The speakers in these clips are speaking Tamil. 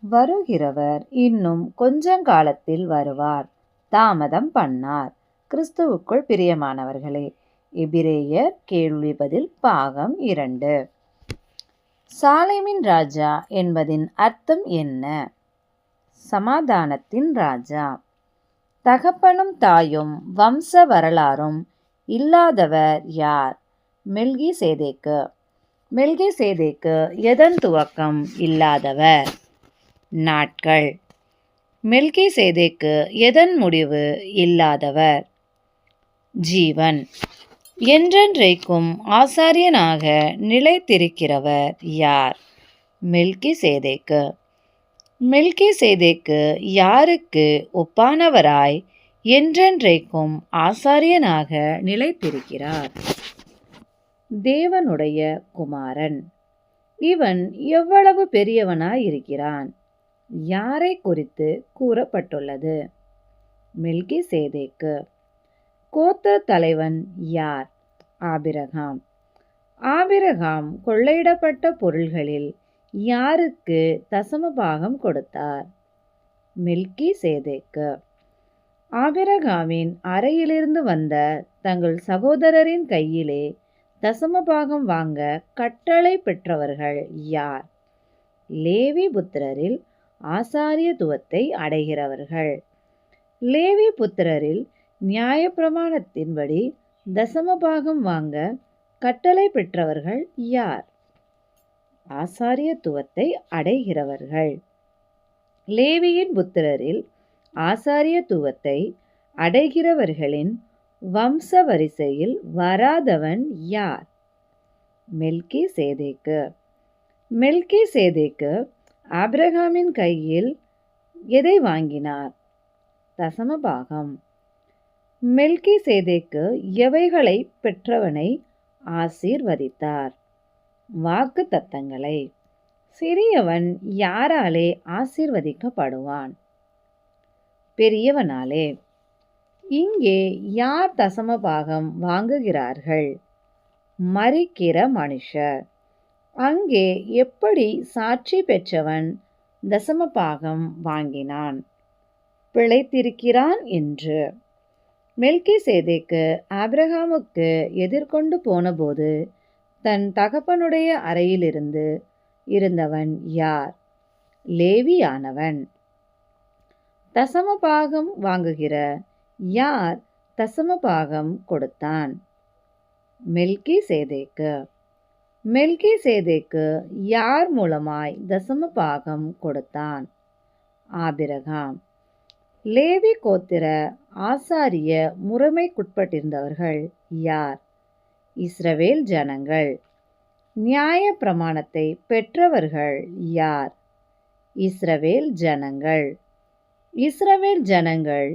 வருகிறவர் இன்னும் கொஞ்சங்காலத்தில் வருவார், தாமதம் பண்ணார். கிறிஸ்துவுக்குள் பிரியமானவர்களே, எபிரேயர் கேள்வி பதில் பாகம் 2. சாலேமின் ராஜா என்பதின் அர்த்தம் என்ன? சமாதானத்தின் ராஜா. தகப்பனும் தாயும் வம்ச வரலாறும் இல்லாதவர் யார்? மெல்கிசேதேக்கு. மெல்கிசேதேக்கு எதன் துவக்கம் இல்லாதவர்? நாட்கள். மெல்கிசேதேக்கு எதன் முடிவு இல்லாதவர்? ஜீவன். என்றென்றைக்கும் ஆசாரியனாக நிலைத்திருக்கிறவர் யார்? மெல்கிசேதேக்கு. மெல்கிசேதேக்கு யாருக்கு ஒப்பானவராய் என்றென்றைக்கும் ஆசாரியனாக நிலைத்திருக்கிறார்? தேவனுடைய குமாரன். இவன் எவ்வளவு பெரியவனாயிருக்கிறான்? யாரை குறித்து கூறப்பட்டுள்ளது? மெல்கிசேதேக்கு. கோத்திர தலைவன் யார்? ஆபிரகாம். ஆபிரகாம் கொள்ளையிடப்பட்ட பொருள்களில் யாருக்கு தசமபாகம் கொடுத்தார்? மெல்கிசேதேக்கு. ஆபிரகாமின் அறையிலிருந்து வந்த தங்கள் சகோதரரின் கையிலே தசமபாகம் வாங்க கட்டளை பெற்றவர்கள் யார்? லேவி புத்திரரில் ஆசாரியத்துவத்தை அடைகிறவர்கள். லேவி புத்திரரில் நியாயப்பிரமாணத்தின்படி தசமபாகம் வாங்க கட்டளை பெற்றவர்கள் யார்? ஆசாரியத்துவத்தை அடைகிறவர்கள். லேவியின் புத்திரரில் ஆசாரியத்துவத்தை அடைகிறவர்களின் வம்ச வரிசையில் வராதவன் யார்? மெல்கிசேதேக்கு. மெல்கிசேதேக்கு ஆபிரகாமின் கையில் எதை வாங்கினார்? தசமபாகம். மெல்கிசேதேக்கு எவைகளை பெற்றவனை ஆசீர்வதித்தார்? வாக்கு தத்தங்களை. சிறியவன் யாராலே ஆசீர்வதிக்கப்படுவான்? பெரியவனாலே. இங்கே யார் தசமபாகம் வாங்குகிறார்கள்? மரிக்கிற மனுஷர். அங்கே எப்படி சாட்சி பெற்றவன் தசமபாகம் வாங்கினான்? பிழைத்திருக்கிறான் என்று. மெல்கிசேதேக்கு ஆபிரகாமுக்கு எதிர்கொண்டு போனபோது தன் தகப்பனுடைய அறையிலிருந்து இருந்தவன் யார்? லேவியானவன். தசமபாகம் வாங்குகிற யார் தசமபாகம் கொடுத்தான்? மெல்கிசேதேக்கு. மெல்கிசேதேக்கு யார் மூலமாய் தசமபாகம் கொடுத்தான்? ஆபிரகாம். லேவி கோத்திர ஆசாரிய முறைமைக்குட்பட்டிருந்தவர்கள் யார்? இஸ்ரவேல் ஜனங்கள். நியாய பிரமாணத்தை பெற்றவர்கள் யார்? இஸ்ரவேல் ஜனங்கள். இஸ்ரவேல் ஜனங்கள்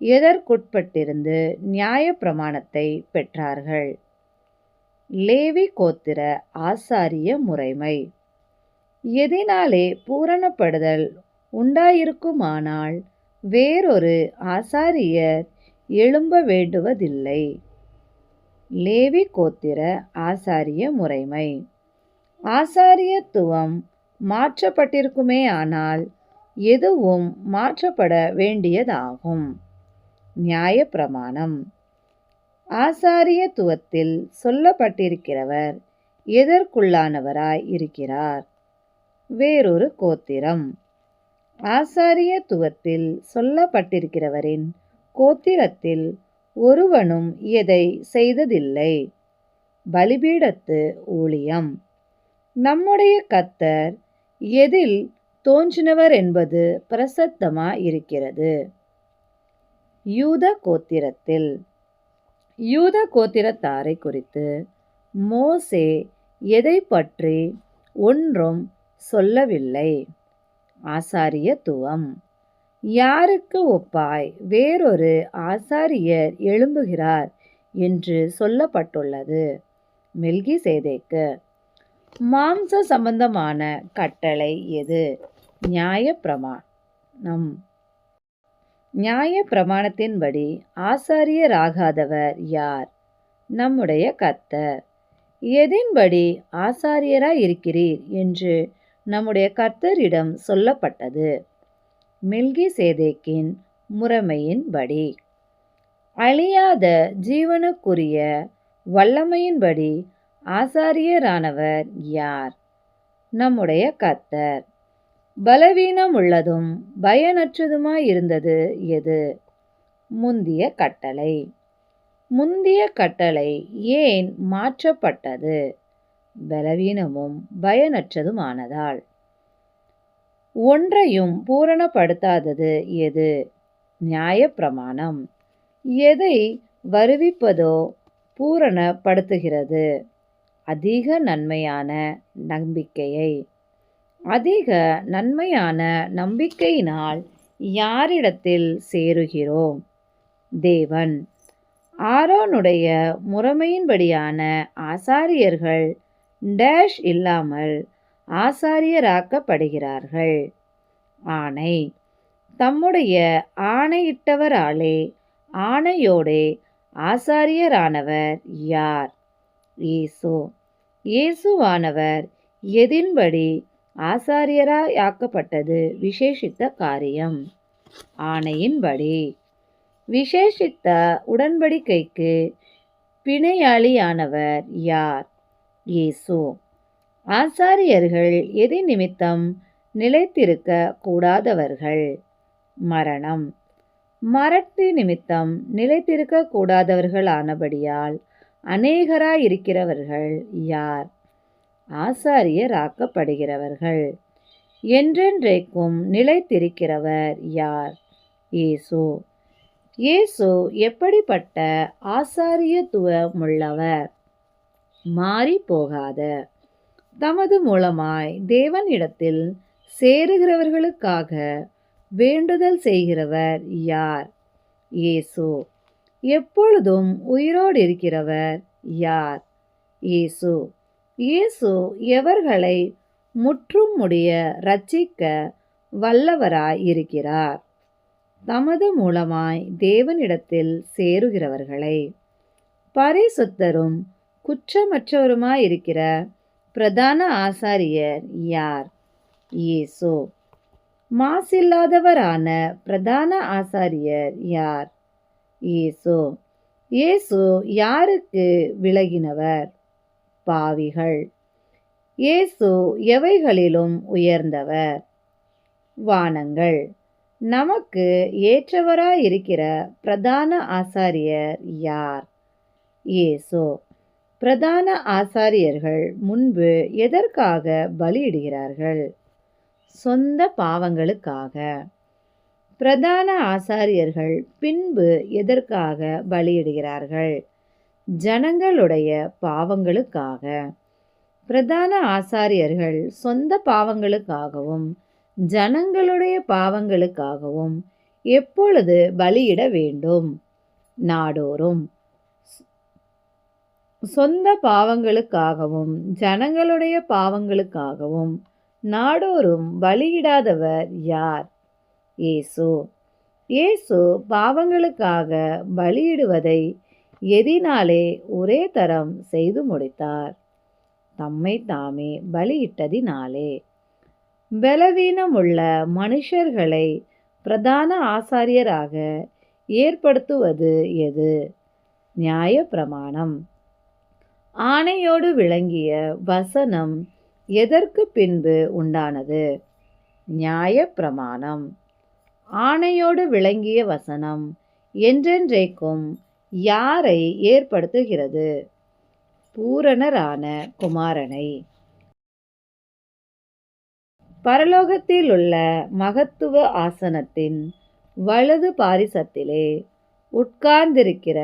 எதற்குட்பட்டிருந்து நியாய பிரமாணத்தை பெற்றார்கள்? லேவி கோத்திர ஆசாரிய முறைமை. எதினாலே பூரணப்படுதல் உண்டாயிருக்குமானால் வேறொரு ஆசாரியர் எழும்ப வேண்டுவதில்லை. லேவி கோத்திர ஆசாரிய முறைமை. ஆசாரியத்துவம் மாற்றப்பட்டிருக்குமே ஆனால் எதுவும் மாற்றப்பட வேண்டியதாகும். நியாயப்பிரமாணம். ஆசாரியத்துவத்தில் சொல்லப்பட்டிருக்கிறவர் எதற்குள்ளானவராய் இருக்கிறார்? வேறொரு கோத்திரம். ஆசாரியத்துவத்தில் சொல்லப்பட்டிருக்கிறவரின் கோத்திரத்தில் ஒருவனும் எதை செய்ததில்லை? பலிபீடத்து ஊழியம். நம்முடைய கர்த்தர் எதில் தோன்றினவர் என்பது பிரசித்தமாயிருக்கிறது. யூத கோத்திரத்தில். யூத கோத்திரத்தாரை குறித்து மோசே எதை பற்றி ஒன்றும் சொல்லவில்லை? ஆசாரியத்துவம். யாருக்கு ஒப்பாய் வேறொரு ஆசாரியர் எழும்புகிறார் என்று சொல்லப்பட்டுள்ளது? மெல்கிசேதேக்கு. மாம்ச சம்பந்தமான கட்டளை எது? நியாயப்பிரமாணம். நியாயப்பிரமாணத்தின்படி ஆசாரியராகாதவர் யார்? நம்முடைய கர்த்தர். எதின்படி ஆசாரியராய் இருக்கிறீர் என்று நம்முடைய கர்த்தரிடம் சொல்லப்பட்டது. மெல்கிசேதேக்கின் முறைமையின்படி, அழியாத ஜீவனுக்குரிய வல்லமையின்படி ஆசாரியரானவர் யார்? நம்முடைய கர்த்தர். பலவீனமுள்ளதும் பயனற்றதுமாயிருந்தது எது? முந்திய கட்டளை. முந்திய கட்டளை ஏன் மாற்றப்பட்டது? பலவீனமும் பயனற்றதுமானதால். ஒன்றையும் பூரணப்படுத்தாதது எது? நியாயப்பிரமாணம். எதை வருவிப்பதோ பூரணப்படுத்துகிறது? அதிக நன்மையான நம்பிக்கையை. அதிக நன்மையான நம்பிக்கையினால் யாரிடத்தில் சேருகிறோம்? தேவன். ஆரோனுடைய முறைமையின்படியான ஆசாரியர்கள் டேஷ் இல்லாமல் ஆசாரியராக்கப்படுகிறார்கள். ஆணை. தம்முடைய ஆணையிட்டவராலே ஆணையோடே ஆசாரியரானவர் யார்? இயேசு. இயேசுவானவர் எதின்படி ஆசாரியராயாக்கப்பட்டது விசேஷித்த காரியம். ஆணையின்படி. விசேஷித்த உடன்படிக்கைக்கு பிணையாளியானவர் யார்? இயேசு. ஆசாரியர்கள் எதி நிமித்தம் நிலைத்திருக்க கூடாதவர்கள்? மரணம். மரணத்து நிமித்தம் நிலைத்திருக்க கூடாதவர்களானபடியால் அநேகராயிருக்கிறவர்கள் யார்? ஆசாரியராக்கப்படுகிறவர்கள். என்றென்றைக்கும் நிலைத்திருக்கிறவர் யார்? இயேசு. இயேசு எப்படிப்பட்ட ஆசாரியத்துவமுள்ளவர்? மாறி போகாத. தமது மூலமாய் தேவனிடத்தில் சேருகிறவர்களுக்காக வேண்டுதல் செய்கிறவர் யார்? இயேசு. எப்பொழுதும் உயிரோடு இருக்கிறவர் யார்? இயேசு. இயேசு எவர்களை முற்றும் முடிய இரட்சிக்க வல்லவராய் இருக்கிறார்? தமது மூலமாய் தேவனிடத்தில் சேருகிறவர்களை. பரிசுத்தரும் குற்றமற்றவருமாயிருக்கிற பிரதான ஆசாரியர் யார்? இயேசு. மாசில்லாதவரான பிரதான ஆசாரியர் யார்? இயேசு. இயேசு யாருக்கு விலகினவர்? பாவிகள். இயேசு எவைகளிலும் உயர்ந்தவர்? வானங்கள். நமக்கு ஏற்றவராயிருக்கிற பிரதான ஆசாரியர் யார்? இயேசு. பிரதான ஆசாரியர்கள் முன்பு எதற்காக பலியிடுகிறார்கள்? சொந்த பாவங்களுக்காக. பிரதான ஆசாரியர்கள் பின்பு எதற்காக பலியிடுகிறார்கள்? ஜனங்களுடைய பாவங்களுக்காக. பிரதான ஆசாரியர்கள் சொந்த பாவங்களுக்காகவும் ஜனங்களுடைய பாவங்களுக்காகவும் எப்பொழுது பலியிட வேண்டும்? நாடோறும். சொந்த பாவங்களுக்காகவும் ஜனங்களுடைய பாவங்களுக்காகவும் நாடோறும் பலியிடாதவர் யார்? இயேசு. இயேசு பாவங்களுக்காக பலியிடுவதை எதினாலே ஒரே தரம் செய்து முடித்தார்? தம்மை தாமே பலியிட்டதினாலே. பலவீனமுள்ள மனுஷர்களை பிரதான ஆசாரியராக ஏற்படுத்துவது எது? நியாயப்பிரமாணம். ஆணையோடு விளங்கிய வசனம் எதற்கு பின்பு உண்டானது? நியாயப்பிரமாணம். ஆணையோடு விளங்கிய வசனம் என்றென்றைக்கும் யாரை ஏற்படுத்துகிறது? பூரணரான குமாரனை. பரலோகத்திலுள்ள மகத்துவ ஆசனத்தின் வலது பாரிசத்திலே உட்கார்ந்திருக்கிற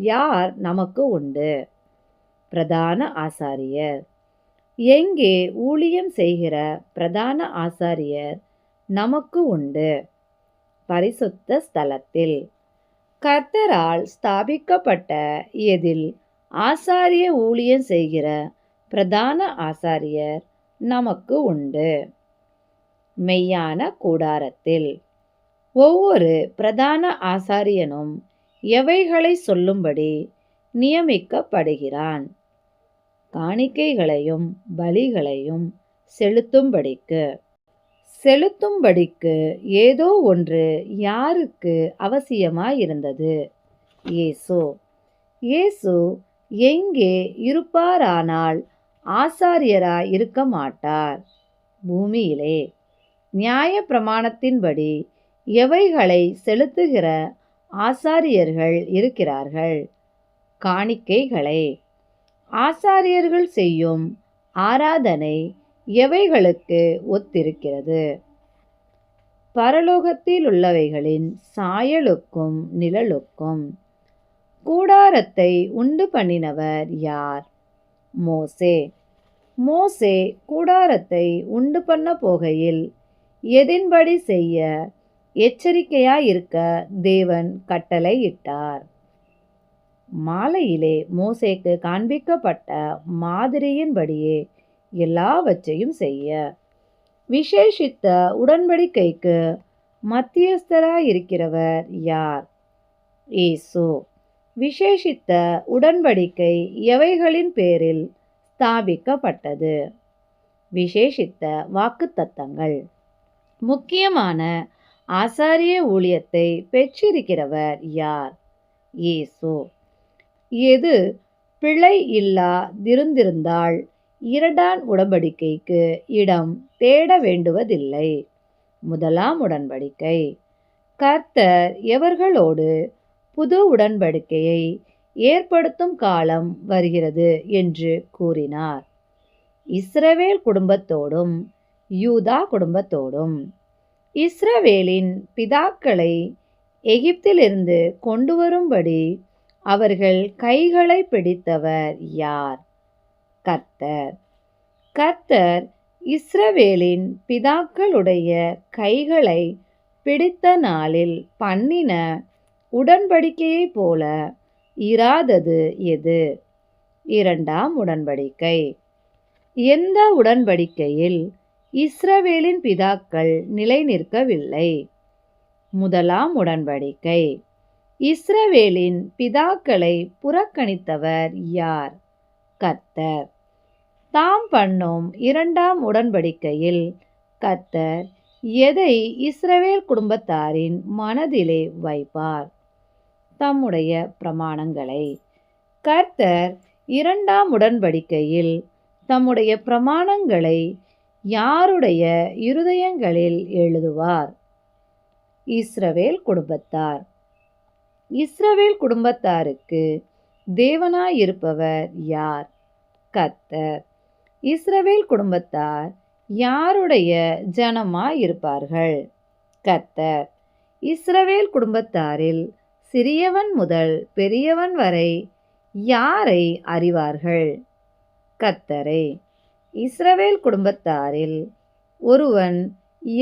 யார் நமக்கு உண்டு? பிரதான ஆசாரியர். எங்கே ஊழியம் செய்கிற பிரதான ஆசாரியர் நமக்கு உண்டு? பரிசுத்த ஸ்தலத்தில். கர்த்தரால் ஸ்தாபிக்கப்பட்ட எதில் ஆசாரிய ஊழியம் செய்கிற பிரதான ஆசாரியர் நமக்கு உண்டு? மெய்யான கூடாரத்தில். ஒவ்வொரு பிரதான ஆசாரியனும் எவைகளை சொல்லும்படி நியமிக்கப்படுகிறான்? காணிக்கைகளையும் பலிகளையும் செலுத்தும்படிக்கு. செலுத்தும்படிக்கு ஏதோ ஒன்று யாருக்கு அவசியமாயிருந்தது? இயேசு. இயேசு எங்கே இருப்பாரானால் ஆசாரியராய் இருக்க மாட்டார்? பூமியிலே. நியாய பிரமாணத்தின்படி எவைகளை செலுத்துகிற ஆசாரியர்கள் இருக்கிறார்கள்? காணிக்கைகளை. ஆசாரியர்கள் செய்யும் ஆராதனை எவைகளுக்கு ஒத்திருக்கிறது? பரலோகத்தில் உள்ளவைகளின் சாயலுக்கும் நிழலுக்கும். கூடாரத்தை உண்டு பண்ணினவர் யார்? மோசே. மோசே கூடாரத்தை உண்டு பண்ண போகையில் எதின்படி செய்ய எச்சரிக்கையாயிருக்க தேவன் கட்டளையிட்டார். மாலையிலே மோசேக்கு காண்பிக்கப்பட்ட மாதிரியின்படியே எல்லாவற்றையும் செய்ய. விசேஷித்த உடன்படிக்கைக்கு மத்தியஸ்தராயிருக்கிறவர் யார்? இயேசு. விசேஷித்த உடன்படிக்கை எவைகளின் பேரில் ஸ்தாபிக்கப்பட்டது? விசேஷித்த வாக்குத்தத்தங்கள். முக்கியமான ஆசாரிய ஊழியத்தை பெற்றிருக்கிறவர் யார்? இயேசு. எது பிழை இல்லாதிருந்திருந்தால் இரண்டாம் உடன்படிக்கைக்கு இடம் தேட வேண்டுவதில்லை. முதலாம் உடன்படிக்கை. கர்த்தர் எவர்களோடு புது உடன்படிக்கையை ஏற்படுத்தும் காலம் வருகிறது என்று கூறினார்? இஸ்ரவேல் குடும்பத்தோடும் யூதா குடும்பத்தோடும். இஸ்ரவேலின் பிதாக்களை எகிப்திலிருந்து கொண்டு வரும்படி அவர்கள் கைகளை பிடித்தவர் யார்? கர்த்தர். கர்த்தர் இஸ்ரவேலின் பிதாக்களுடைய கைகளை பிடித்த நாளில் பண்ணின உடன்படிக்கையைப் போல இராதது எது? இரண்டாம் உடன்படிக்கை. எந்த உடன்படிக்கையில் இஸ்ரவேலின் பிதாக்கள் நிலை நிற்கவில்லை? முதலாம் உடன்படிக்கை. இஸ்ரவேலின் பிதாக்களை புறக்கணித்தவர் யார்? கர்த்தர். தாம் பண்ணும் இரண்டாம் உடன்படிக்கையில் கர்த்தர் எதை இஸ்ரவேல் குடும்பத்தாரின் மனதிலே வைப்பார்? தம்முடைய பிரமாணங்களை. கர்த்தர் இரண்டாம் உடன்படிக்கையில் தம்முடைய பிரமாணங்களை யாருடைய இருதயங்களில் எழுதுவார்? இஸ்ரவேல் குடும்பத்தார். இஸ்ரவேல் குடும்பத்தாருக்கு தேவனாயிருப்பவர் யார்? கர்த்தர். இஸ்ரவேல் குடும்பத்தார் யாருடைய ஜனமாயிருப்பார்கள்? கர்த்தர். இஸ்ரவேல் குடும்பத்தாரில் சிறியவன் முதல் பெரியவன் வரை யாரை அறிவார்கள்? கர்த்தரை. இஸ்ரவேல் குடும்பத்தாரில் ஒருவன்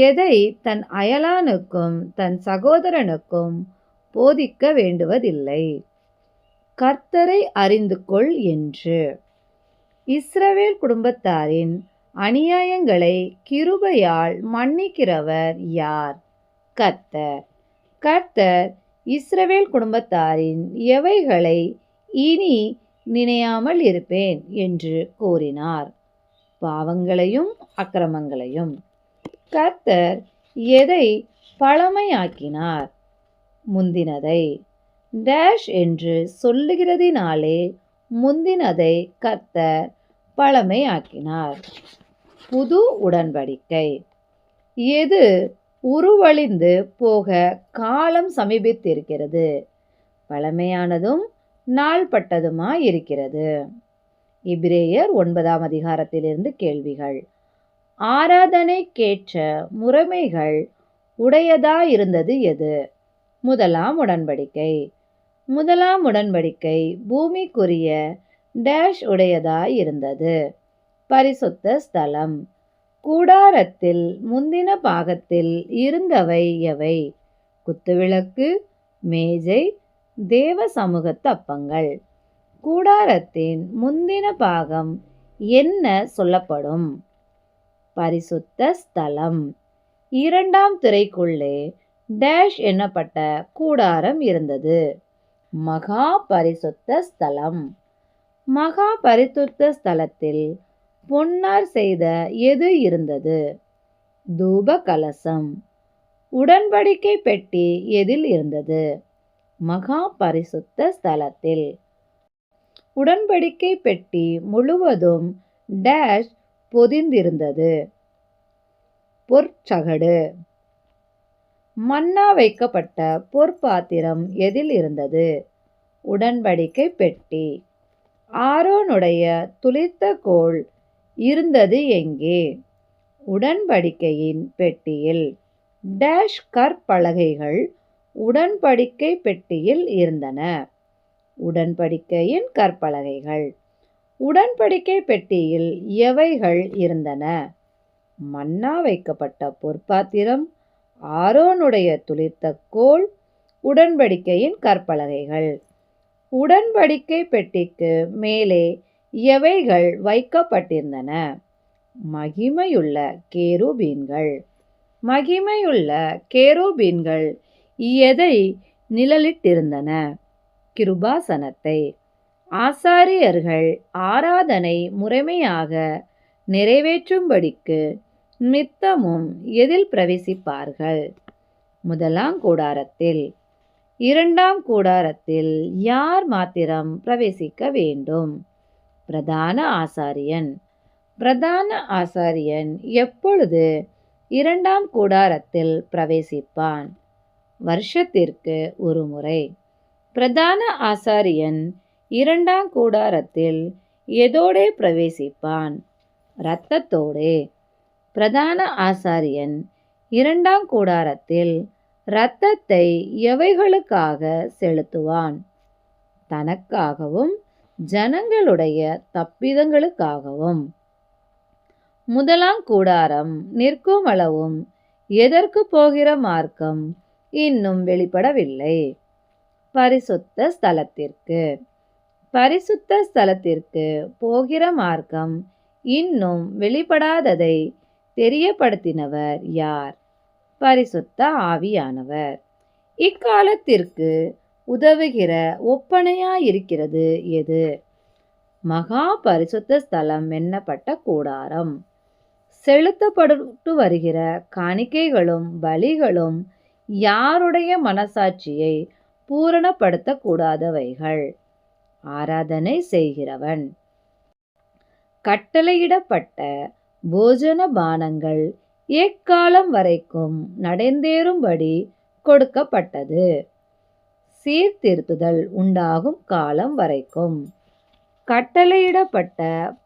எதை தன் அயலானுக்கும் தன் சகோதரனுக்கும் போதிக்க வேண்டுவதில்லை? கர்த்தரை அறிந்து கொள் என்று. இஸ்ரவேல் குடும்பத்தாரின் அநியாயங்களை கிருபையால் மன்னிக்கிறவர் யார்? கர்த்தர். கர்த்தர் இஸ்ரவேல் குடும்பத்தாரின் எவைகளை இனி நினையாமல் இருப்பேன் என்று கூறினார்? பாவங்களையும் அக்கிரமங்களையும். கர்த்தர் எதை பழமையாக்கினார்? முந்தினதை. டேஷ் என்று சொல்லுகிறதினாலே முந்தினதை கர்த்தர் பழமையாக்கினார். புது உடன்படிக்கை. எது உருவழிந்து போக காலம் சமீபித்திருக்கிறது? பழமையானதும் நாள்பட்டதுமாயிருக்கிறது. எபிரேயர் 9ஆம் அதிகாரத்திலிருந்து கேள்விகள். ஆராதனைக்கேற்ற முறைமைகள் உடையதாயிருந்தது எது? முதலாம் உடன்படிக்கை. முதலாம் உடன்படிக்கை பூமிக்குரிய டேஷ் உடையதாயிருந்தது. பரிசுத்த ஸ்தலம். கூடாரத்தில் முந்தின பாகத்தில் இருந்தவை எவை? குத்துவிளக்கு, மேஜை, தேவ சமூகத்து அப்பங்கள். கூடாரத்தின் முந்தின பாகம் என்ன சொல்லப்படும்? பரிசுத்த ஸ்தலம். இரண்டாம் திரைக்குள்ளே டேஷ் என்னப்பட்ட கூடாரம் இருந்தது? மகா பரிசுத்த ஸ்தலம். மகா பரிசுத்த ஸ்தலத்தில் பொன்னார் செய்த எது இருந்தது? தூப கலசம். உடன்படிக்கை பெட்டி எதில் இருந்தது? மகா பரிசுத்த ஸ்தலத்தில். உடன்படிக்கை பெட்டி முழுவதும் டேஷ் பொதிந்திருந்தது. பொற்சகடு. மன்னா வைக்கப்பட்ட பொற்பாத்திரம் எதில் இருந்தது? உடன்படிக்கை பெட்டி. ஆரோனுடைய துளிர்த்த கோல் இருந்தது எங்கே? உடன்படிக்கையின் பெட்டியில். டேஷ் கற்பலகைகள் உடன்படிக்கை பெட்டியில் இருந்தன. உடன்படிக்கையின் கற்பலகைகள். உடன்படிக்கை பெட்டியில் எவைகள் இருந்தன? மன்னா வைக்கப்பட்ட பொற்பாத்திரம், ஆரோனுடைய துளிர்த்த கோல், உடன்படிக்கையின் கற்பலகைகள். உடன்படிக்கை பெட்டிக்கு மேலே எவைகள் வைக்கப்பட்டிருந்தன? மகிமையுள்ள கேருபீன்கள். மகிமையுள்ள கேருபீன்கள் எதை நிழலிட்டிருந்தன? கிருபாசனத்தை. ஆசாரியர்கள் ஆராதனை முறைமையாக நிறைவேற்றும்படிக்கு நித்தமும் எதில் பிரவேசிப்பார்கள்? முதலாம் கூடாரத்தில். இரண்டாம் கூடாரத்தில் யார் மாத்திரம் பிரவேசிக்க வேண்டும்? பிரதான ஆசாரியன். பிரதான ஆசாரியன் எப்பொழுது இரண்டாம் கூடாரத்தில் பிரவேசிப்பான்? வருஷத்திற்கு ஒரு முறை. பிரதான ஆசாரியன் இரண்டாம் கூடாரத்தில் எதோடே பிரவேசிப்பான்? இரத்தத்தோடே. பிரதான ஆசாரியன் இரண்டாம் கூடாரத்தில் இரத்தத்தை எவைகளுக்காக செலுத்துவான்? தனக்காகவும் ஜனங்களுடைய தப்பிதங்களுக்காகவும். முதலாம் கூடாரம் நிற்கும் அளவும் எதற்கு போகிற மார்க்கம் இன்னும் வெளிப்படவில்லை. பரிசுத்த ஸ்தலத்திற்கு. பரிசுத்த ஸ்தலத்திற்கு போகிற மார்க்கம் இன்னும் வெளிப்படாததை தெரியப்படுத்தினவர் யார்? பரிசுத்த ஆவியானவர். இக்காலத்திற்கு உதவுகிற ஒப்பனையாயிருக்கிறது எது? மகா பரிசுத்த ஸ்தலம் என்னப்பட்ட கூடாரம். செலுத்தப்பட்டு வருகிற காணிக்கைகளும் பலிகளும் யாருடைய மனசாட்சியை பூரணப்படுத்தக்கூடாதவைகள்? ஆராதனை செய்கிறவன். கட்டளையிடப்பட்ட போஜன பானங்கள் எக்காலம் வரைக்கும் நடந்தேறும்படி கொடுக்கப்பட்டது? சீர்திருத்துதல் உண்டாகும் காலம் வரைக்கும். கட்டளையிடப்பட்ட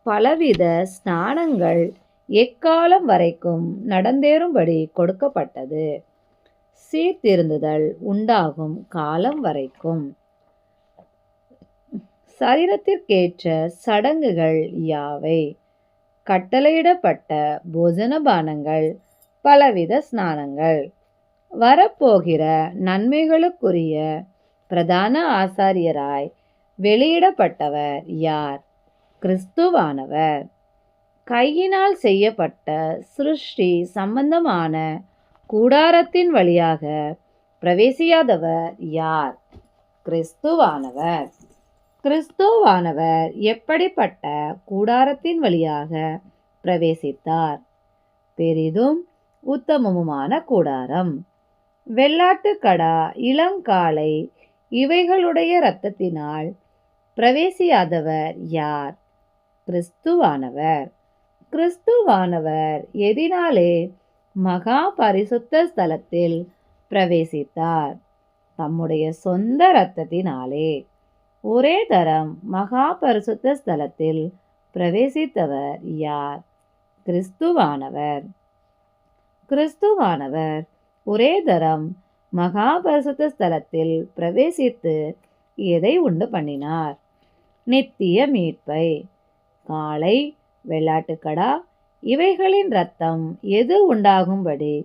பலவித ஸ்நானங்கள் எக்காலம் வரைக்கும் நடந்தேறும்படி கொடுக்கப்பட்டது? சீர்திருந்துதல் உண்டாகும் காலம் வரைக்கும். சரீரத்திற்கேற்ற சடங்குகள் யாவை? கட்டளையிடப்பட்ட போஜனபானங்கள், பலவித ஸ்நானங்கள். வரப்போகிற நன்மைகளுக்குரிய பிரதான ஆசாரியராய் வெளியிடப்பட்டவர் யார்? கிறிஸ்துவானவர். கையினால் செய்யப்பட்ட சிருஷ்டி சம்பந்தமான கூடாரத்தின் வழியாக பிரவேசியாதவர் யார்? கிறிஸ்துவானவர். கிறிஸ்துவானவர் எப்படிப்பட்ட கூடாரத்தின் வழியாக பிரவேசித்தார்? பெரிதும் உத்தமமுமான கூடாரம். வெள்ளாட்டுக்கடா, இளங்காளை இவைகளுடைய இரத்தத்தினால் பிரவேசியாதவர் யார்? கிறிஸ்துவானவர். கிறிஸ்துவானவர் எதினாலே மகா பரிசுத்த ஸ்தலத்தில் பிரவேசித்தார்? தம்முடைய சொந்த இரத்தத்தினாலே. ஒரே தரம் மகா பரிசுத்த ஸ்தலத்தில் பிரவேசித்தவர் யார்? கிறிஸ்துவானவர். கிறிஸ்துவானவர் ஒரே தரம் மகா பரிசுத்த ஸ்தலத்தில் பிரவேசித்து எதை உண்டு பண்ணினார்? நித்திய மீட்பை. காளை, வெள்ளாட்டுக்கடா இவைகளின் இரத்தம் எது உண்டாகும்படி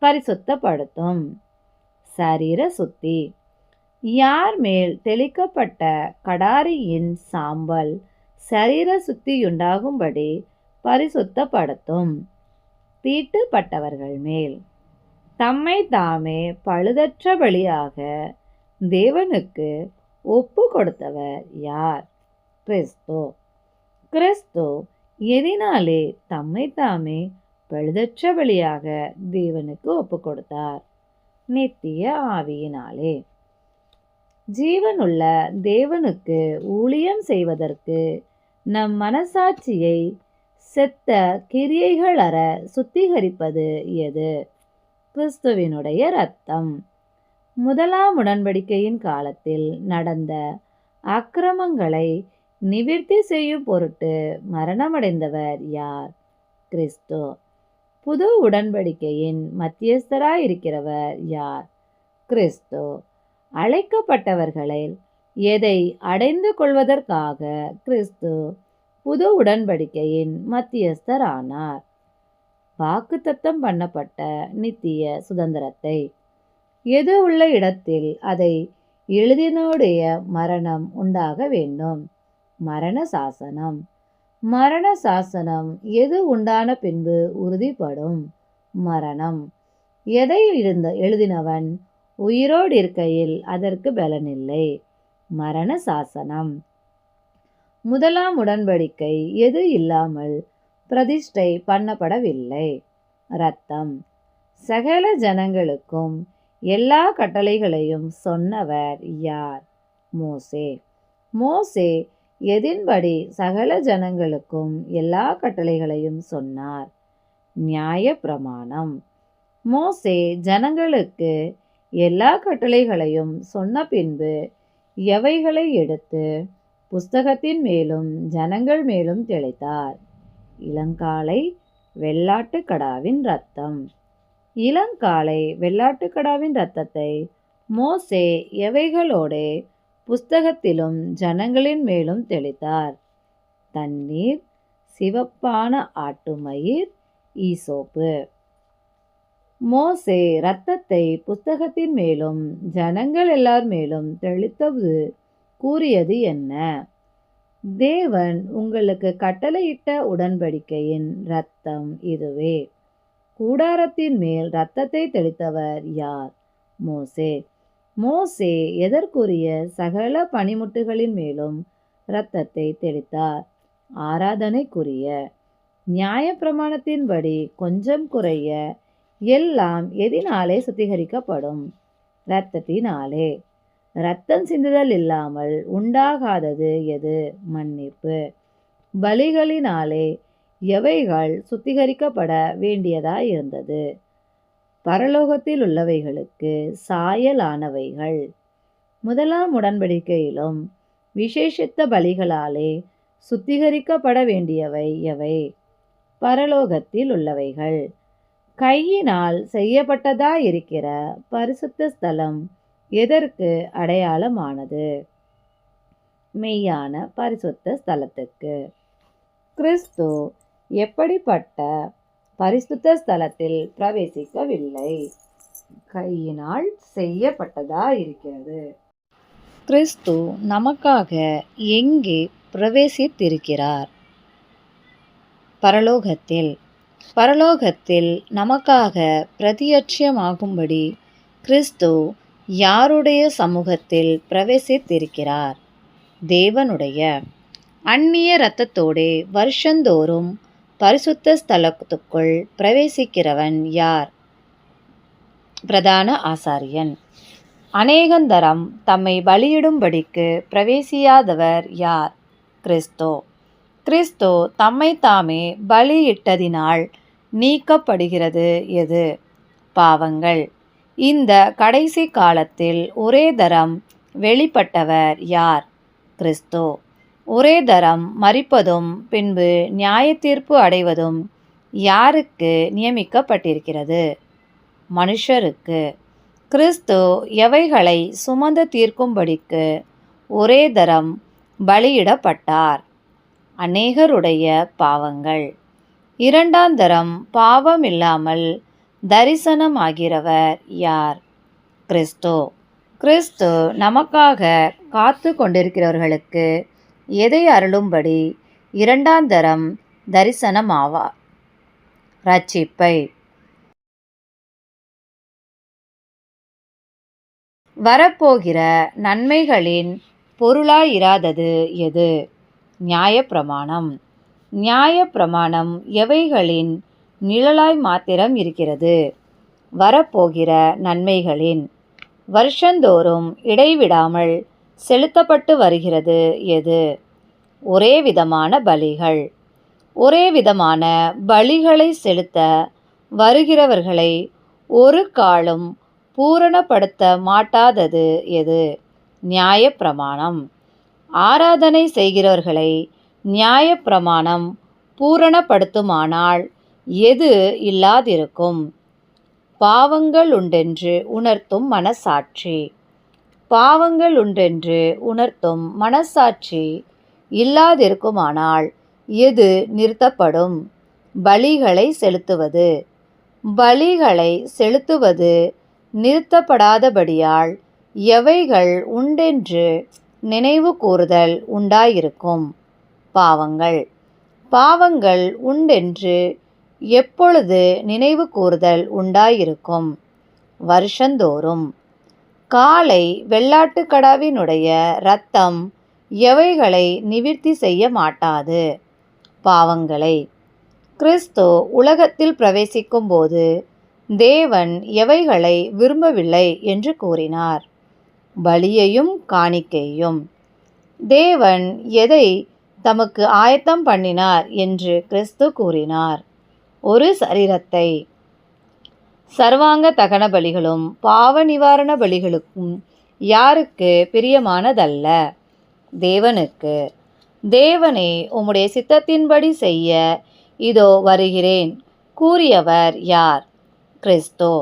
பரிசுத்தப்படுத்தும்? சரீர சுத்தி. யார் மேல் தெளிக்கப்பட்ட கடாரியின் சாம்பல் சரீர சுத்தியுண்டாகும்படி பரிசுத்தப்படுத்தும்? தீட்டுப்பட்டவர்கள் மேல். தம்மை தாமே பழுதற்ற பலியாக தேவனுக்கு ஒப்பு கொடுத்தவர் யார்? கிறிஸ்து. கிறிஸ்து எதினாலே தம்மை தாமே பழுதற்ற பலியாக தேவனுக்கு ஒப்பு கொடுத்தார். நித்திய ஆவியினாலே. ஜீவனுள்ள தேவனுக்கு ஊழியம் செய்வதற்கு நம் மனசாட்சியை செத்த கிரியைகள் அற சுத்திகரிப்பது எது? கிறிஸ்துவினுடைய இரத்தம். முதலாம் உடன்படிக்கையின் காலத்தில் நடந்த அக்கிரமங்களை நிவிர்த்தி செய்யும் பொருட்டு மரணமடைந்தவர் யார்? கிறிஸ்து. புது உடன்படிக்கையின் மத்தியஸ்தராயிருக்கிறவர் யார்? கிறிஸ்து. அழைக்கப்பட்டவர்களை எதை அடைந்து கொள்வதற்காக கிறிஸ்து புது உடன்படிக்கையின் மத்தியஸ்தர் ஆனார்? வாக்குத்தத்தம் பண்ணப்பட்ட நித்திய சுதந்திரத்தை. எது உள்ள இடத்தில் அதை எழுதினுடைய மரணம் உண்டாக வேண்டும்? மரண சாசனம். மரண சாசனம் எது உண்டான பின்பு உறுதிப்படும்? மரணம். எதை எழுதினவன் உயிரோடு இருக்கையில் அதற்கு பலனில்லை? மரண சாசனம். முதலாம் உடன்படிக்கை எது இல்லாமல் பிரதிஷ்டை பண்ணப்படவில்லை? இரத்தம். சகல ஜனங்களுக்கும் எல்லா கட்டளைகளையும் சொன்னவர் யார்? மோசே. மோசே எதின்படி சகல ஜனங்களுக்கும் எல்லா கட்டளைகளையும் சொன்னார்? நியாய பிரமாணம். மோசே ஜனங்களுக்கு எல்லா கட்டளைகளையும் சொன்ன பின்பு எவைகளை எடுத்து புஸ்தகத்தின் மேலும் ஜனங்கள் மேலும் தெளித்தார்? இளங்காளை வெள்ளாட்டுக்கடாவின் இரத்தம். இளங்காளை வெள்ளாட்டுக்கடாவின் இரத்தத்தை மோசே எவைகளோடு புஸ்தகத்திலும் ஜனங்களின் மேலும் தெளித்தார்? தண்ணீர், சிவப்பான ஆட்டுமயிர், ஈசோப்பு. மோசே இரத்தத்தை புஸ்தகத்தின் மேலும் ஜனங்கள் எல்லார் மேலும் தெளித்தது கூறியது என்ன? தேவன் உங்களுக்கு கட்டளையிட்ட உடன்படிக்கையின் இரத்தம் இதுவே. கூடாரத்தின் மேல் இரத்தத்தை தெளித்தவர் யார்? மோசே. மோசே எதற்குரிய சகல பணிமுட்டுகளின் மேலும் இரத்தத்தை தெளித்தார்? ஆராதனைக்குரிய. நியாயப்பிரமாணத்தின்படி கொஞ்சம் குறைய எல்லாம் எதினாலே சுத்திகரிக்கப்படும்? இரத்தத்தினாலே. இரத்தம் சிந்துதல் இல்லாமல் உண்டாகாதது எது? மன்னிப்பு. பலிகளினாலே எவைகள் சுத்திகரிக்கப்பட வேண்டியதாயிருந்தது? பரலோகத்தில் உள்ளவைகளுக்கு சாயலானவைகள். முதலாம் உடன்படிக்கையிலும் விசேஷித்த பலிகளாலே சுத்திகரிக்கப்பட வேண்டியவை எவை? பரலோகத்தில் உள்ளவைகள். கையினால் செய்யப்பட்டதாயிருக்கிற பரிசுத்த ஸ்தலம் எதற்கு அடையாளமானது? மெய்யான பரிசுத்த ஸ்தலத்துக்கு. கிறிஸ்து எப்படிப்பட்ட பரிசுத்த ஸ்தலத்தில் பிரவேசிக்கவில்லை? கையினால் செய்யப்பட்டதாயிருக்கிறது. கிறிஸ்து நமக்காக எங்கே பிரவேசித்திருக்கிறார்? பரலோகத்தில். பரலோகத்தில் நமக்காக பிரதியட்சியமாகும்படி கிறிஸ்து யாருடைய சமூகத்தில் பிரவேசித்திருக்கிறார்? தேவனுடைய. அந்நிய இரத்தத்தோடே வருஷந்தோறும் பரிசுத்த ஸ்தலத்துக்குள் பிரவேசிக்கிறவன் யார்? பிரதான ஆசாரியன். அநேகந்தரம் தம்மை பலியிடும்படிக்கு பிரவேசியாதவர் யார்? கிறிஸ்து. கிறிஸ்து தம்மை தாமே பலியிட்டதினால் நீக்கப்படுகிறது எது? பாவங்கள். இந்த கடைசி காலத்தில் ஒரே தரம் வெளிப்பட்டவர் யார்? கிறிஸ்து. ஒரே தரம் மரிப்பதும் பின்பு நியாயத்தீர்ப்பு அடைவதும் யாருக்கு நியமிக்கப்பட்டிருக்கிறது? மனுஷருக்கு. கிறிஸ்து எவைகளை சுமந்து தீர்க்கும்படிக்கு ஒரே தரம் பலியிடப்பட்டார்? அநேகருடைய பாவங்கள். இரண்டாந்தரம் பாவம் இல்லாமல் தரிசனமாகிறவர் யார்? கிறிஸ்து. கிறிஸ்து நமக்காக காத்து கொண்டிருக்கிறவர்களுக்கு எதை அருளும்படி இரண்டாந்தரம் தரிசனமாவார்? இரட்சிப்பை. வரப்போகிற நன்மைகளின் பொருளாயிராதது எது? நியாயப்பிரமாணம். நியாயப்பிரமாணம் எவைகளின் நிழலாய் மாத்திரம் இருக்கிறது? வரப்போகிற நன்மைகளின். வருஷந்தோறும் இடைவிடாமல் செலுத்தப்பட்டு வருகிறது எது? ஒரே விதமான பலிகள். ஒரே விதமான பலிகளை செலுத்த வருகிறவர்களை ஒரு காலும் பூரணப்படுத்த மாட்டாதது எது? நியாயப்பிரமாணம். ஆராதனை செய்கிறவர்களை நியாயப்பிரமாணம் பூரணப்படுத்துமானால் எது இல்லாதிருக்கும்? பாவங்கள் உண்டென்று உணர்த்தும் மனசாட்சி. பாவங்கள் உண்டென்று உணர்த்தும் மனசாட்சி இல்லாதிருக்குமானால் எது நிறுத்தப்படும்? பலிகளை செலுத்துவது. பலிகளை செலுத்துவது நிறுத்தப்படாதபடியால் எவைகள் உண்டென்று நினைவு கூறுதல் உண்டாயிருக்கும்? பாவங்கள். பாவங்கள் உண்டென்று எப்பொழுது நினைவு கூறுதல் உண்டாயிருக்கும்? வருஷந்தோறும். காளை வெள்ளாட்டுக்கடாவினுடைய இரத்தம் எவைகளை நிவிர்த்தி செய்ய மாட்டாது? பாவங்களை. கிறிஸ்து உலகத்தில் பிரவேசிக்கும்போது தேவன் எவைகளை விரும்பவில்லை என்று கூறினார்? பலியையும் காணிக்கையும். தேவன் எதை தமக்கு ஆயத்தம் பண்ணினார் என்று கிறிஸ்து கூறினார்? ஒரு சரீரத்தை. சர்வாங்க தகன பலிகளும் பாவ நிவாரண பலிகளுக்கும் யாருக்கு பிரியமானதல்ல? தேவனுக்கு. தேவனே உம்முடைய சித்தத்தின்படி செய்ய இதோ வருகிறேன் கூறியவர் யார்? கிறிஸ்து.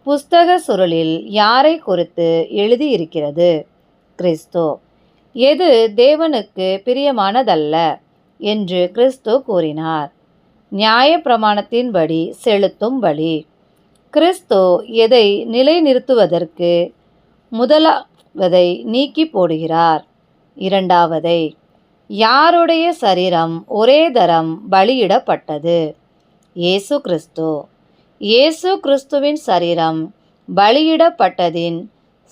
புஸ்தக சுருளில் யாரை குறித்து எழுதியிருக்கிறது? கிறிஸ்து. எது தேவனுக்கு பிரியமானதல்ல என்று கிறிஸ்து கூறினார்? நியாயப்பிரமாணத்தின்படி செலுத்தும் பலி. கிறிஸ்து எதை நிலைநிறுத்துவதற்கு முதலாவதை நீக்கி போடுகிறார்? இரண்டாவதை. யாருடைய சரீரம் ஒரே தரம் பலியிடப்பட்டது? இயேசு கிறிஸ்து. இயேசு கிறிஸ்துவின் சரீரம் பலியிடப்பட்டதின்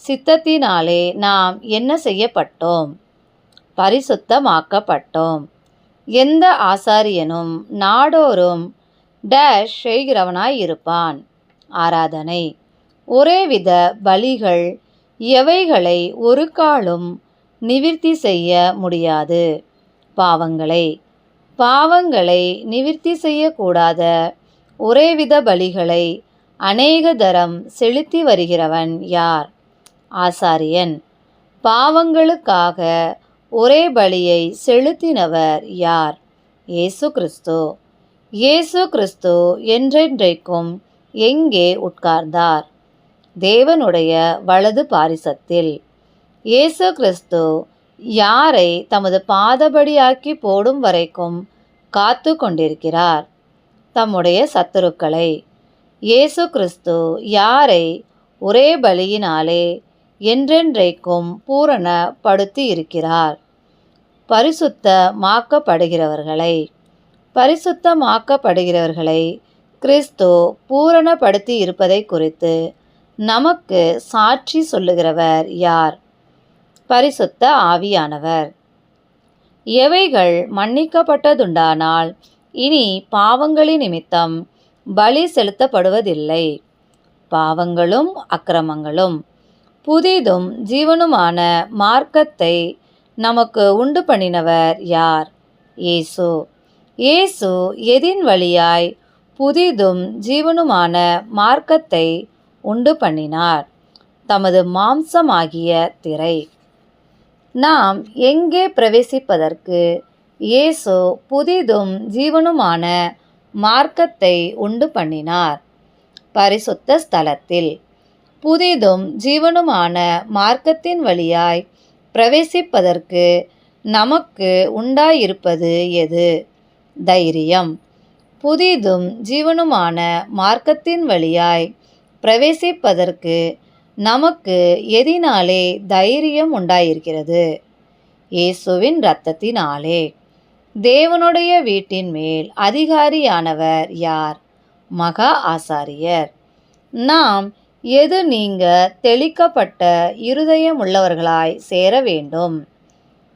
சித்தத்தினாலே நாம் என்ன செய்யப்பட்டோம்? பரிசுத்தமாக்கப்பட்டோம். எந்த ஆசாரியனும் நாடோறும் டேஷ் செய்கிறவனாயிருப்பான்? ஆராதனை. ஒரேவித பலிகள் எவைகளை ஒரு காலும் நிவிர்த்தி செய்ய முடியாது? பாவங்களை. பாவங்களை நிவிர்த்தி செய்யக்கூடாத ஒரேவித பலிகளை அநேக தரம் செலுத்தி வருகிறவன் யார்? ஆசாரியன். பாவங்களுக்காக ஒரே பலியை செலுத்தினவர் யார்? இயேசு கிறிஸ்து. இயேசு கிறிஸ்து என்றென்றைக்கும் எங்கே உட்கார்ந்தார்? தேவனுடைய வலது பாரிசத்தில். இயேசு கிறிஸ்து யாரை தமது பாதபடியாக்கி போடும் வரைக்கும் காத்து கொண்டிருக்கிறார்? தம்முடைய சத்துருக்களை. இயேசு கிறிஸ்து யாரை ஒரே பலியினாலே என்றென்றைக்கும் பூரணப்படுத்தி இருக்கிறார்? பரிசுத்தமாக்கப்படுகிறவர்களை. பரிசுத்தமாக்கப்படுகிறவர்களை கிறிஸ்து பூரணப்படுத்தி இருப்பதை குறித்து நமக்கு சாட்சி சொல்லுகிறவர் யார்? பரிசுத்த ஆவியானவர். எவைகள் மன்னிக்கப்பட்டதுண்டானால் இனி பாவங்களின் நிமித்தம் பலி செலுத்தப்படுவதில்லை? பாவங்களும் அக்கிரமங்களும். புதிதும் ஜீவனுமான மார்க்கத்தை நமக்கு உண்டு பண்ணினவர் யார்? இயேசு. இயேசு எதின் வழியாய் புதிதும் ஜீவனுமான மார்க்கத்தை உண்டு பண்ணினார்? தமது மாம்சமாகிய திரை. நாம் எங்கே பிரவேசிப்பதற்கு இயேசு புதிதும் ஜீவனுமான மார்க்கத்தை உண்டு பண்ணினார்? பரிசுத்த ஸ்தலத்தில். புதிதும் ஜீவனுமான மார்க்கத்தின் வழியாய் பிரவேசிப்பதற்கு நமக்கு உண்டாயிருப்பது எது? தைரியம். புதிதும் ஜீவனுமான மார்க்கத்தின் வழியாய் பிரவேசிப்பதற்கு நமக்கு எதினாலே தைரியம் உண்டாயிருக்கிறது? இயேசுவின் இரத்தத்தினாலே. தேவனுடைய வீட்டின் மேல் அதிகாரியானவர் யார்? மகா ஆசாரியர். நாம் எது நீங்க தெளிக்கப்பட்ட இருதயம் உள்ளவர்களாய் சேர வேண்டும்?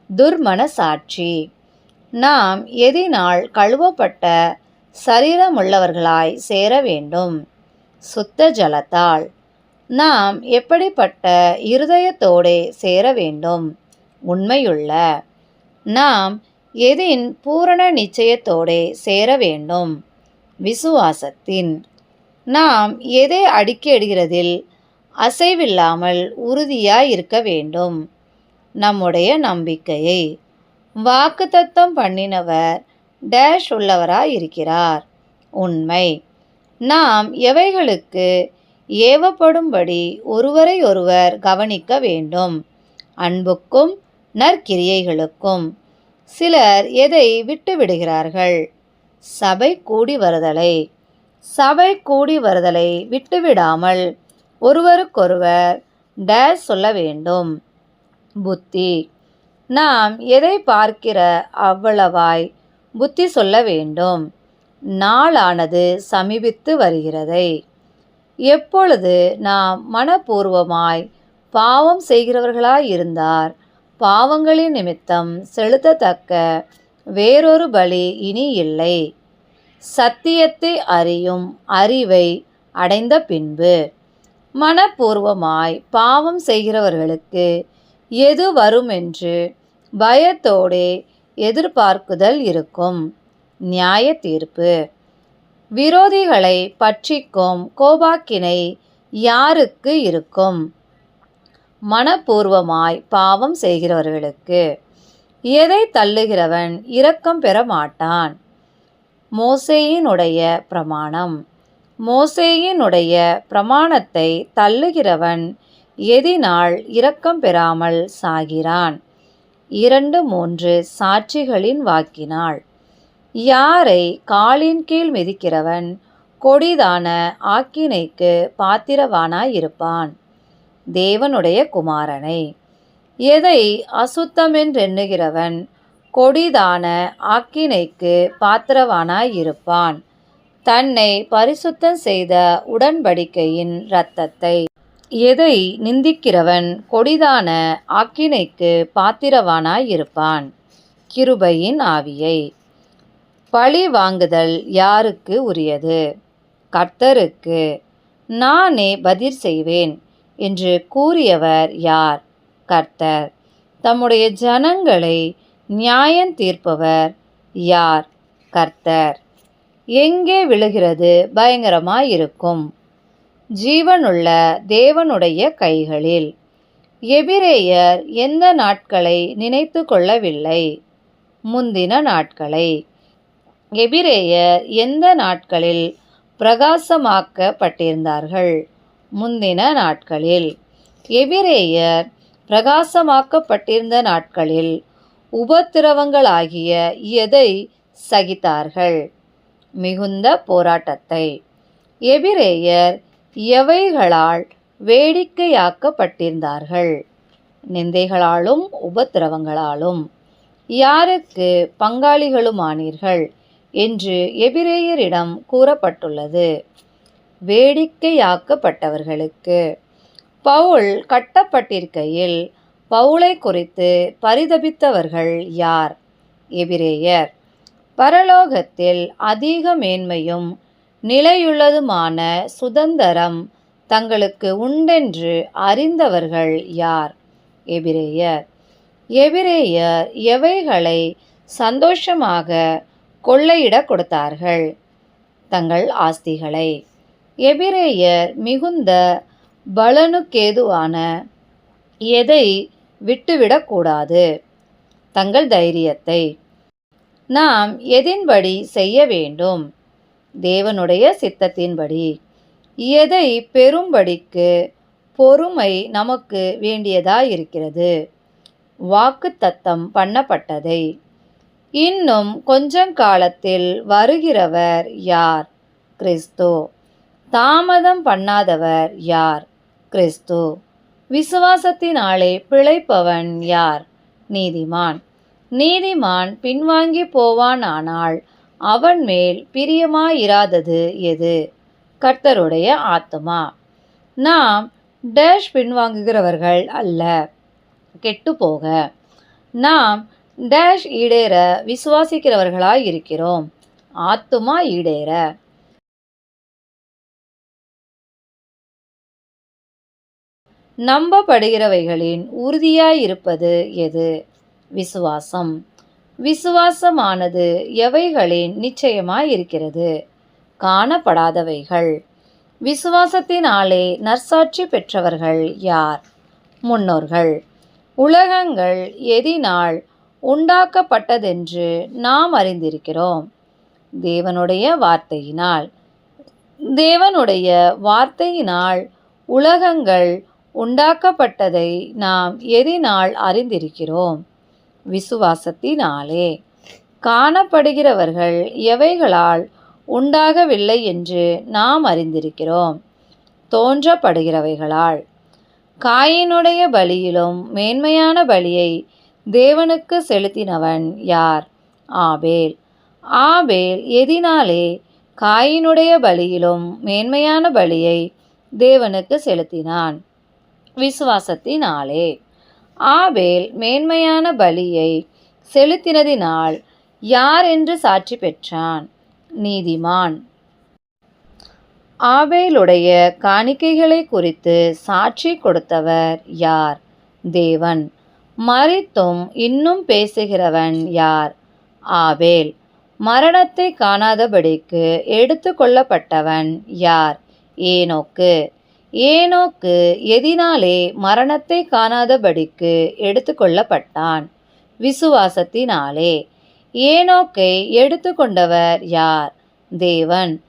துர்மனசாட்சி. நாம் எதினால் கழுவப்பட்ட சரீரமுள்ளவர்களாய் சேர வேண்டும்? சுத்த ஜலத்தால். நாம் எப்படிப்பட்ட இருதயத்தோடே சேர வேண்டும்? உண்மையுள்ள. நாம் எதின் பூரண நிச்சயத்தோடே சேர வேண்டும்? விசுவாசத்தின். நாம் எதை அடுக்கிடுகிறதில் அசைவில்லாமல் உறுதியாய் இருக்க வேண்டும்? நம்முடைய நம்பிக்கையை. வாக்குத்தத்தம் பண்ணினவர் டேஷ் உள்ளவராய் இருக்கிறார். உண்மை. நாம் எவைகளுக்கு ஏவப்படும்படி ஒருவரை ஒருவர் கவனிக்க வேண்டும்? அன்புக்கும் நற்கிரியைகளுக்கும். சிலர் எதை விட்டு விடுகிறார்கள்? சபை கூடி வருதலை. சபை கூடி வருதலை விட்டுவிடாமல் ஒருவருக்கொருவர் டேஷ் சொல்ல வேண்டும்? புத்தி. நாம் எதை பார்க்கிற அவ்வளவாய் புத்தி சொல்ல வேண்டும்? நாளானது சமீபித்து வருகிறதை. எப்பொழுது நாம் மனப்பூர்வமாய் பாவம் செய்கிறவர்களாயிருந்தார், பாவங்களின் நிமித்தம் செலுத்தத்தக்க வேறொரு பலி இனி இல்லை. சத்தியத்தை அறியும் அறிவை அடைந்த பின்பு. மனப்பூர்வமாய் பாவம் செய்கிறவர்களுக்கு எது வருமென்று பயத்தோடே எதிர்பார்க்குதல் இருக்கும்? நியாய தீர்ப்பு. விரோதிகளை பட்சிக்கும் கோபாக்கினை யாருக்கு இருக்கும்? மனப்பூர்வமாய் பாவம் செய்கிறவர்களுக்கு. எதை தள்ளுகிறவன் இரக்கம் பெற மாட்டான்? மோசேயினுடைய பிரமாணம். மோசேயினுடைய பிரமாணத்தை தள்ளுகிறவன் எதினால் இரக்கம் பெறாமல் சாகிறான்? 2-3 சாட்சிகளின் வாக்கினால். யாரை காலின் கீழ் மிதிக்கிறவன் கொடிதான ஆக்கினைக்கு பாத்திரவானாயிருப்பான்? தேவனுடைய குமாரனை. எதை அசுத்தமென்றெண்ணுகிறவன் கொடிதான ஆக்கினைக்கு பாத்திரவானாயிருப்பான்? தன்னை பரிசுத்தம் செய்த உடன்படிக்கையின் இரத்தத்தை. எதை நிந்திக்கிறவன் கொடிதான ஆக்கினைக்கு பாத்திரவானாயிருப்பான்? கிருபையின் ஆவியை. பழி வாங்குதல் யாருக்கு உரியது? கர்த்தருக்கு. நானே பதில் செய்வேன் என்று கூறியவர் யார்? கர்த்தர். தம்முடைய ஜனங்களை நியாயம் தீர்ப்பவர் யார்? கர்த்தர். எங்கே விழுகிறது பயங்கரமாயிருக்கும்? ஜீவனுள்ள தேவனுடைய கைகளில். எபிரேயர் எந்த நாட்களை நினைத்து கொள்ளவில்லை? முந்தின நாட்களை. எபிரேயர் எந்த நாட்களில் பிரகாசமாக்கப்பட்டிருந்தார்கள்? முந்தின நாட்களில். எபிரேயர் பிரகாசமாக்கப்பட்டிருந்த நாட்களில் உபத்திரவங்களாகிய எதை சகித்தார்கள்? மிகுந்த போராட்டத்தை. எபிரேயர் எவைகளால் வேடிக்கையாக்கப்பட்டிருந்தார்கள்? நிந்தைகளாலும் உபத்திரவங்களாலும். யாருக்கு பங்காளிகளுமானீர்கள் என்று எபிரேயரிடம் கூறப்பட்டுள்ளது? வேடிக்கையாக்கப்பட்டவர்களுக்கு. பவுல் கட்டப்பட்டிருக்கையில் பவுலை குறித்து பரிதபித்தவர்கள் யார்? எபிரேயர். பரலோகத்தில் அதிக மேன்மையும் நிலையுள்ளதுமான சுதந்தரம் தங்களுக்கு உண்டென்று அறிந்தவர்கள் யார்? எபிரேயர். எபிரேயர் எவைகளை சந்தோஷமாக கொள்ளையிட கொடுத்தார்கள்? தங்கள் ஆஸ்திகளை. எபிரேயர் மிகுந்த பலனுக்கேதுவான எதை விட்டுவிடக்கூடாது? தங்கள் தைரியத்தை. நாம் எதின்படி செய்ய வேண்டும்? தேவனுடைய சித்தத்தின்படி. எதை பெறும்படிக்கு பொறுமை நமக்கு வேண்டியதாயிருக்கிறது? வாக்குத்தத்தம் பண்ணப்பட்டதை. இன்னும் கொஞ்சங்காலத்தில் வருகிறவர் யார்? கிறிஸ்து. தாமதம் பண்ணாதவர் யார்? கிறிஸ்து. விசுவாசத்தினாலே பிழைப்பவன் யார்? நீதிமான். நீதிமான் பின்வாங்கி போவானானால் அவன் மேல் பிரியமாயிராதது எது? கர்த்தருடைய ஆத்துமா. நாம் டேஷ் பின்வாங்குகிறவர்கள் அல்ல, கெட்டுப்போக. நாம் டேஷ் ஈடேற விசுவாசிக்கிறவர்களாய் இருக்கிறோம். ஆத்துமா ஈடேற. நம்பப்படுகிறவைகளின் உறுதியாயிருப்பது எது? விசுவாசம். விசுவாசமானது எவைகளின் நிச்சயமாயிருக்கிறது? காணப்படாதவைகள். விசுவாசத்தினாலே நற்சாட்சி பெற்றவர்கள் யார்? முன்னோர்கள். உலகங்கள் எதினால் உண்டாக்கப்பட்டதென்று நாம் அறிந்திருக்கிறோம். தேவனுடைய வார்த்தையினால். தேவனுடைய வார்த்தையினால் உலகங்கள் உண்டாக்கப்பட்டதை நாம் எதினால் அறிந்திருக்கிறோம்? விசுவாசத்தினாலே. காணப்படுகிறவர்கள் எவைகளால் உண்டாகவில்லை என்று நாம் அறிந்திருக்கிறோம்? தோன்றப்படுகிறவைகளால். காயினுடைய பலியிலும் மேன்மையான பலியை தேவனுக்கு செலுத்தினவன் யார்? ஆபேல். ஆபேல் எதினாலே காயினுடைய பலியிலும் மேன்மையான பலியை தேவனுக்கு செலுத்தினான்? விசுவாசத்தினாலே. ஆபேல் மேன்மையான பலியை செலுத்தினதினால் யார் என்று சாட்சி பெற்றான்? நீதிமான். ஆபேலுடைய காணிக்கைகளை குறித்து சாட்சி கொடுத்தவர் யார்? தேவன். மரித்தும் இன்னும் பேசுகிறவன் யார்? ஆபேல். மரணத்தை காணாதபடிக்கு எடுத்து கொள்ளப்பட்டவன் யார்? ஏனோக்கு. ஏனோக்கு எதினாலே மரணத்தை காணாதபடிக்கு எடுத்து கொள்ளப்பட்டான்? விசுவாசத்தினாலே. ஏனோக்கை எடுத்து கொண்டவர் யார்? தேவன்.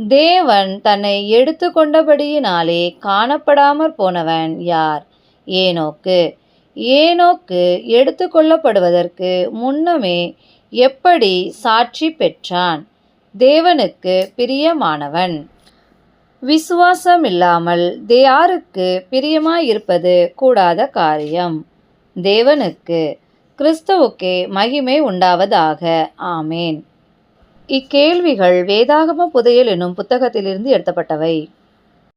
தேவன் தன்னை எடுத்து கொண்டபடியினாலே காணப்படாமற் போனவன் யார்? ஏனோக்கு. ஏனோக்கு எடுத்து கொள்ளப்படுவதற்கு முன்னமே எப்படி சாட்சி பெற்றான்? தேவனுக்கு பிரியமானவன். விசுவாசமில்லாமல் யாருக்கு பிரியமாயிருப்பது கூடாத காரியம்? தேவனுக்கு. கிறிஸ்துவுக்கே மகிமை உண்டாவதாக. ஆமேன். இக்கேள்விகள் வேதாகம புதையல் என்னும் புத்தகத்திலிருந்து எடுத்தப்பட்டவை.